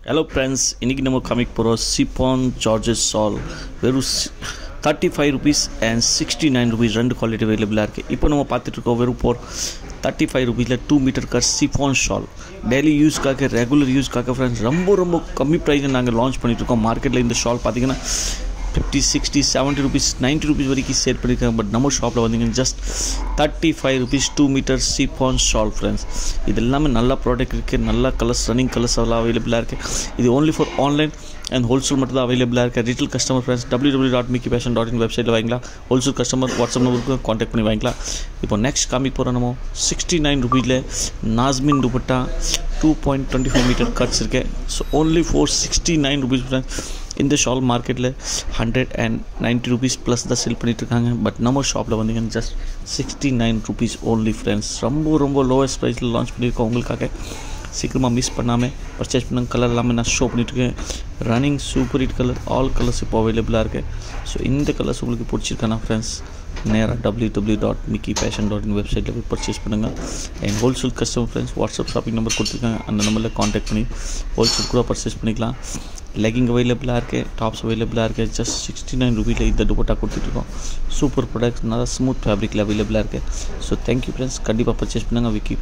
Hello friends, இன்னைக்கு நம்ம comic போகிறோம் சிப்பான் ஜார்ஜஸ் சால் வெறும் 35 rupees and 69 rupees ரெண்டு குவாலிட்டி அவைலபிளாக இருக்குது. இப்போ நம்ம பார்த்துட்டு இருக்கோம் வெறும் 35 rupeesல 2 metre cut chiffon shawl daily யூஸ்க்காக ரெகுலர் யூஸ்க்காக ஃப்ரெண்ட்ஸ் ரொம்ப கம்மி ப்ரைஸில் நாங்கள் லான்ச் பண்ணிகிட்ருக்கோம். மார்க்கெட்டில் இந்த ஷால் பார்த்தீங்கன்னா 50, 60, 70 rupees, 90 rupees வரைக்கும் சேல் பண்ணியிருக்காங்க. பட் நம்ம ஷாப்பில் வந்தீங்கன்னா just 35 rupees 2 metre chiffon shawl friends. இது எல்லாமே நல்ல ப்ராடக்ட் இருக்குது, நல்ல கலர்ஸ், ரன்னிங் கலர்ஸ் எல்லாம் அவைலபிளாக இருக்குது. இது only for online and wholesale மட்டும் தான் அவைலபிளாக இருக்குது. ரீட்டெயில் கஸ்டமர் ஃப்ரெண்ட்ஸ் www.mickeyfashion.in வெப்சைட்டில் வாங்கிக்கலாம். ஹோல்சேல் கஸ்டமர் வாட்ஸ்அப் நம்பருக்கு காண்டாக்ட் பண்ணி வாங்கிக்கலாம். இப்போ நெக்ஸ்ட் காமிக் போகிறோம் நம்ம 69 rupeesல நாஸ்மின் துப்பட்டா 2.25 மீட்டர் கட்ஸ் இருக்குது. So only for 69 rupees friends. இந்த ஷால் மார்க்கெட்டில் 190 rupees ப்ளஸ் தான் செல் பண்ணிகிட்ருக்காங்க. பட் நம்ம ஷாப்பில் வந்தீங்கன்னா ஜஸ்ட் 69 rupees ஓன்லி ஃப்ரெண்ட்ஸ். ரொம்ப லோவஸ்ட் ப்ரைஸில் லான்ச் பண்ணியிருக்கோம் உங்களுக்காக. சீக்கிரமாக மிஸ் பண்ணாமல் பர்ச்சேஸ் பண்ண கலர் எல்லாமே நான் ஷோ பண்ணிட்டுருக்கேன். Running super hit colour, all colours இப்போ அவைலபிளாக இருக்குது. ஸோ இந்த கலர்ஸ் உங்களுக்கு பிடிச்சிருக்கானா ஃப்ரெண்ட்ஸ், நேராக www.mickeyfashion.in வெப்சைட்டில் போய் பர்ச்சேஸ் பண்ணுங்கள். And wholesale customer friends WhatsApp shopping number கொடுத்துருக்காங்க, அந்த நம்பரில் காண்டாக்ட் பண்ணி ஹோல்சேல் கூட பர்ச்சேஸ் பண்ணிக்கலாம். லெகிங் அவைலபிளாக இருக்குது, டாப்ஸ் அவைலபிளாக இருக்குது. ஜஸ்ட் 69 rupeesல இந்த துப்பட்டா கொடுத்துட்ருக்கோம். சூப்பர் ப்ராடக்ட்ஸ், நல்லா ஸ்மூத் ஃபேப்ரிக்கில் அவைலபிளாக இருக்குது. ஸோ தேங்க்யூ ஃப்ரெண்ட்ஸ், கண்டிப்பாக பர்ச்சேஸ் பண்ணுங்கள் விக்கி.